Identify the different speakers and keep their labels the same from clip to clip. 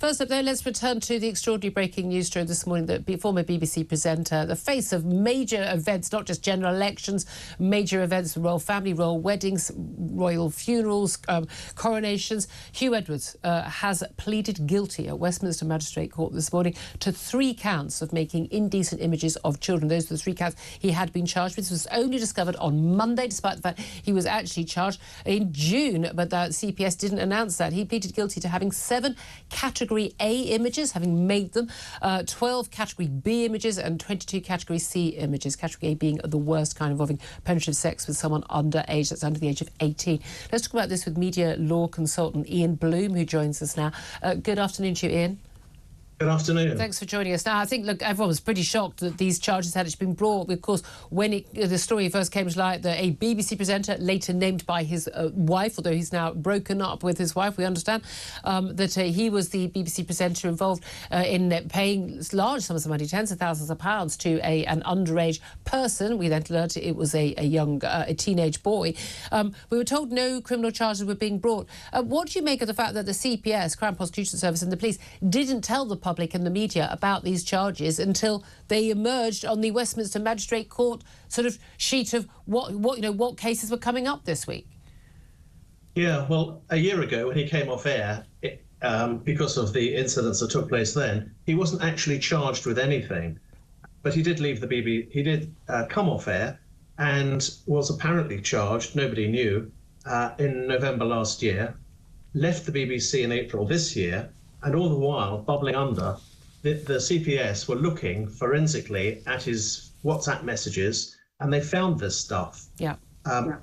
Speaker 1: First up, though, let's return to the extraordinary breaking news story this morning that former BBC presenter, the face of major events, not just general elections, major events, royal family, royal weddings, royal funerals, coronations. Huw Edwards has pleaded guilty at Westminster Magistrates Court this morning to 3 counts of making indecent images of children. Those are the 3 counts he had been charged with. This was only discovered on Monday, despite the fact he was actually charged in June, but the CPS didn't announce that. He pleaded guilty to having 7 Category A images, having made them, 12 Category B images and 22 Category C images, Category A being the worst kind, involving penetrative sex with someone underage, that's under the age of 18. Let's talk about this with media law consultant Ian Bloom, who joins us now. Good afternoon to you, Ian.
Speaker 2: Good afternoon.
Speaker 1: Thanks for joining us. Now, I think, look, everyone was pretty shocked that these charges had actually been brought. Of course, when the story first came to light, that a BBC presenter, later named by his wife, although he's now broken up with his wife, we understand, that he was the BBC presenter involved in paying large sums of money, tens of thousands of pounds, to an underage person. We then learned it was a teenage boy. We were told no criminal charges were being brought. What do you make of the fact that the CPS, Crown Prosecution Service, and the police didn't tell the public and the media about these charges until they emerged on the Westminster Magistrates Court sort of sheet of what cases were coming up this week?
Speaker 2: Yeah, well, a year ago when he came off air, because of the incidents that took place then, he wasn't actually charged with anything. But he did leave the BBC. He did come off air and was apparently charged, nobody knew, in November last year, left the BBC in April this year, and all the while, bubbling under, the CPS were looking forensically at his WhatsApp messages, and they found this stuff.
Speaker 1: Yeah.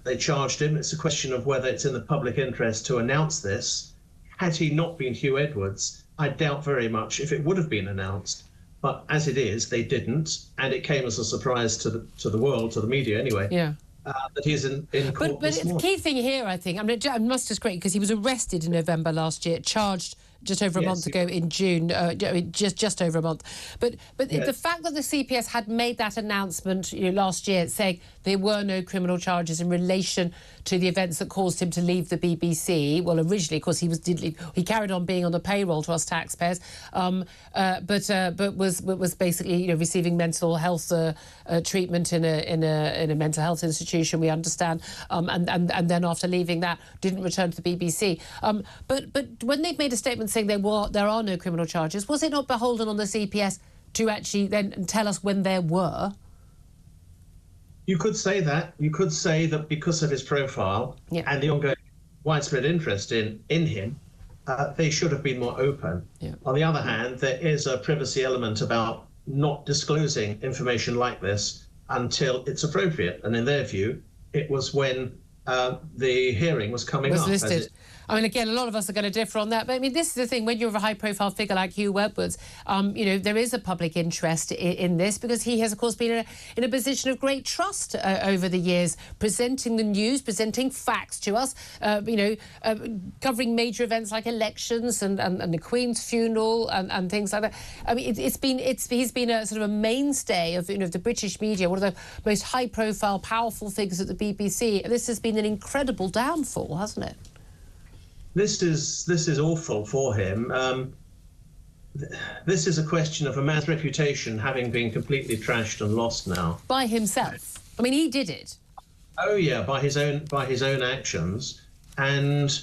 Speaker 2: They charged him. It's a question of whether it's in the public interest to announce this. Had he not been Huw Edwards, I doubt very much if it would have been announced. But as it is, they didn't, and it came as a surprise to the world, to the media anyway.
Speaker 1: Yeah.
Speaker 2: That he's in court.
Speaker 1: But the key thing here, I think, I mean, it must just great because he was arrested in November last year, charged just over a month ago in June, just over a month. But the fact that the CPS had made that announcement last year saying there were no criminal charges in relation to the events that caused him to leave the BBC. Well, originally, of course, he carried on being on the payroll to us taxpayers, but was basically receiving mental health treatment in a mental health institution. We understand, and then after leaving that, didn't return to the BBC. But when they've made a statement saying there are no criminal charges, was it not beholden on the CPS to actually then tell us when there were?
Speaker 2: You could say that. You could say that because of his profile and the ongoing widespread interest in him, they should have been more open. Yeah. On the other hand, there is a privacy element about not disclosing information like this until it's appropriate. And in their view, it was when the hearing was coming up.
Speaker 1: Listed. I mean, again, a lot of us are going to differ on that. But, I mean, this is the thing. When you're a high-profile figure like Huw Edwards, there is a public interest in this because he has, of course, been in a position of great trust over the years, presenting the news, presenting facts to us, covering major events like elections and the Queen's funeral and things like that. I mean, he's been a sort of a mainstay of the British media, one of the most high-profile, powerful figures at the BBC. And this has been an incredible downfall, hasn't it?
Speaker 2: This is awful for him. This is a question of a man's reputation having been completely trashed and lost now.
Speaker 1: By himself. I mean, he did it.
Speaker 2: Oh yeah, by his own actions. And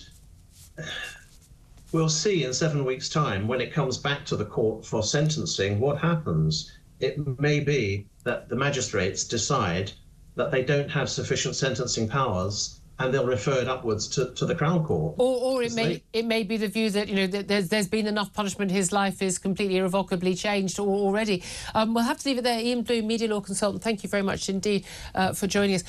Speaker 2: we'll see in 7 weeks' time when it comes back to the court for sentencing what happens. It may be that the magistrates decide that they don't have sufficient sentencing powers, and they'll refer it upwards to the Crown Court. Or
Speaker 1: it may be the view that there's been enough punishment, his life is completely irrevocably changed already. We'll have to leave it there. Ian Bloom, media law consultant, thank you very much indeed for joining us.